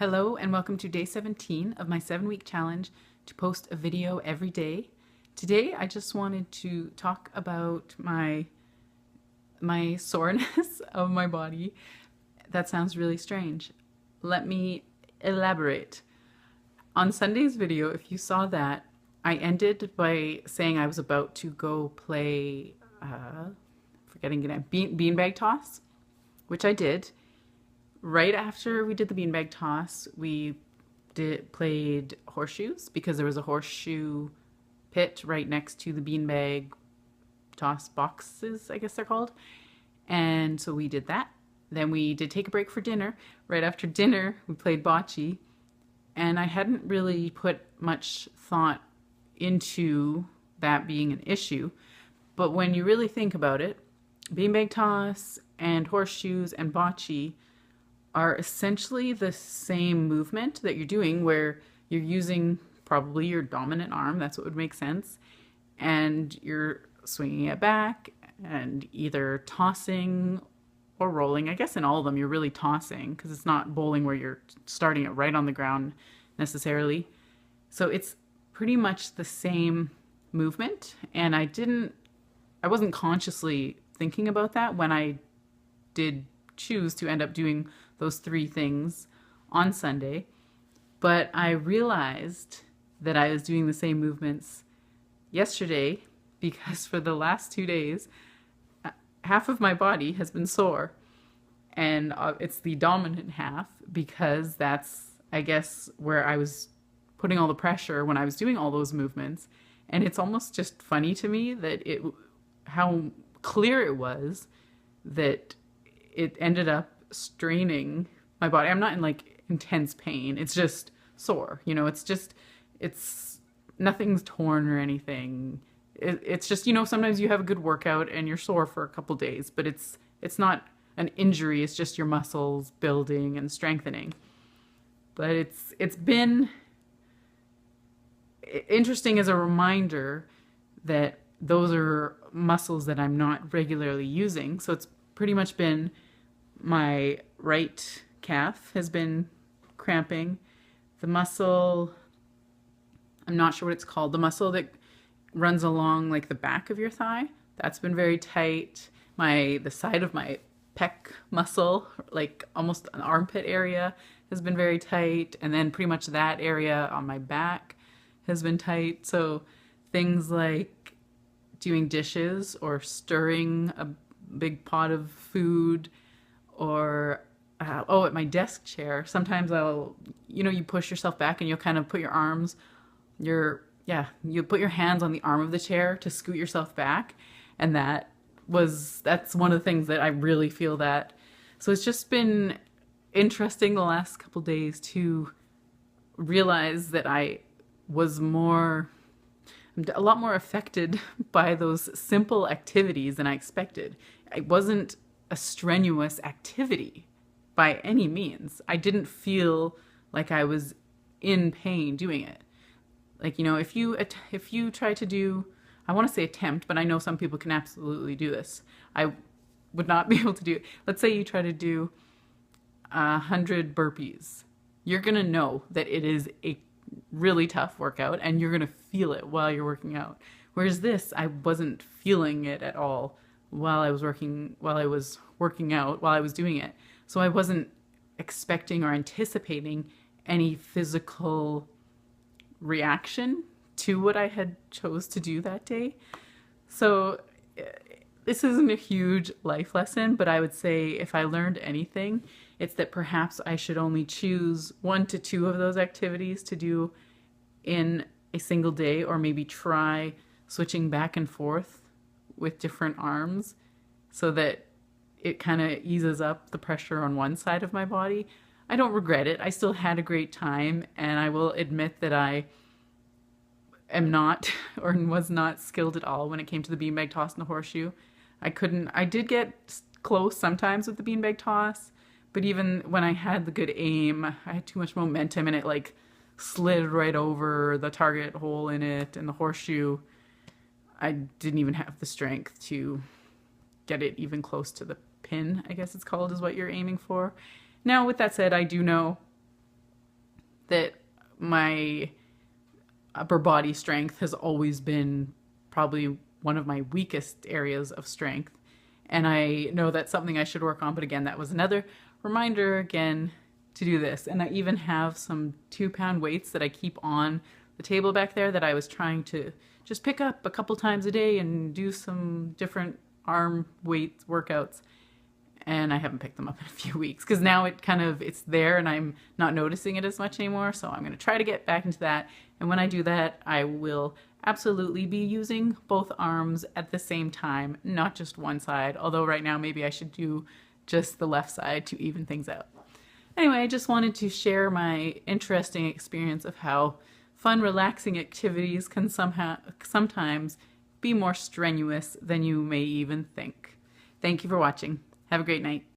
Hello and welcome to day 17 of my 7-week challenge to post a video every day. Today I just wanted to talk about my soreness of my body. That sounds really strange. Let me elaborate. On Sunday's video, if you saw that, I ended by saying I was about to go play, forgetting it, beanbag toss, which I did. Right after we did the beanbag toss, we played horseshoes because there was a horseshoe pit right next to the beanbag toss boxes, I guess they're called. And so we did that. Then we did take a break for dinner. Right after dinner, we played bocce. And I hadn't really put much thought into that being an issue. But when you really think about it, beanbag toss and horseshoes and bocce are essentially the same movement that you're doing, where you're using probably your dominant arm, that's what would make sense, and you're swinging it back and either tossing or rolling. I guess in all of them you're really tossing because it's not bowling where you're starting it right on the ground necessarily. So it's pretty much the same movement, and I wasn't consciously thinking about that when I did choose to end up doing those three things on Sunday, but I realized that I was doing the same movements yesterday because for the last 2 days, half of my body has been sore, and it's the dominant half because that's, I guess, where I was putting all the pressure when I was doing all those movements. And it's almost just funny to me that how clear it was that it ended up straining my body. I'm not in like intense pain. It's just sore. It's nothing's torn or anything. It's just, sometimes you have a good workout and you're sore for a couple days, but it's not an injury. It's just your muscles building and strengthening. But it's been interesting as a reminder that those are muscles that I'm not regularly using. So it's pretty much been my right calf has been cramping. The muscle, I'm not sure what it's called, the muscle that runs along like the back of your thigh, that's been very tight. The side of my pec muscle, like almost an armpit area, has been very tight. And then pretty much that area on my back has been tight. So things like doing dishes or stirring a big pot of food, or at my desk chair, sometimes you push yourself back and you'll kind of put your arms, you put your hands on the arm of the chair to scoot yourself back. And that's one of the things that I really feel that. So it's just been interesting the last couple days to realize that I was a lot more affected by those simple activities than I expected. It wasn't a strenuous activity by any means. I didn't feel like I was in pain doing it. Like, if you try to do, I want to say attempt, but I know some people can absolutely do this. I would not be able to do it. Let's say you try to do 100 burpees. You're going to know that it is a really tough workout and you're going to feel it while you're working out. Whereas this, I wasn't feeling it at all while I was working out, while I was doing it. So I wasn't expecting or anticipating any physical reaction to what I had chose to do that day. So this isn't a huge life lesson, but I would say if I learned anything, it's that perhaps I should only choose 1 to 2 of those activities to do in a single day, or maybe try switching back and forth with different arms so that it kind of eases up the pressure on one side of my body. I don't regret it. I still had a great time, and I will admit that I am not or was not skilled at all when it came to the beanbag toss and the horseshoe. I did get close sometimes with the beanbag toss, but even when I had the good aim, I had too much momentum and it like slid right over the target hole in it. And the horseshoe, I didn't even have the strength to get it even close to the pin, I guess it's called, is what you're aiming for. Now, with that said, I do know that my upper body strength has always been probably one of my weakest areas of strength. And I know that's something I should work on. But again, that was another reminder again to do this. And I even have some 2-pound weights that I keep on the table back there that I was trying to just pick up a couple times a day and do some different arm weight workouts. And I haven't picked them up in a few weeks because now it's there and I'm not noticing it as much anymore. So I'm going to try to get back into that. And when I do that, I will absolutely be using both arms at the same time, not just one side. Although right now maybe I should do just the left side to even things out. Anyway, I just wanted to share my interesting experience of how fun, relaxing activities can sometimes be more strenuous than you may even think. Thank you for watching. Have a great night.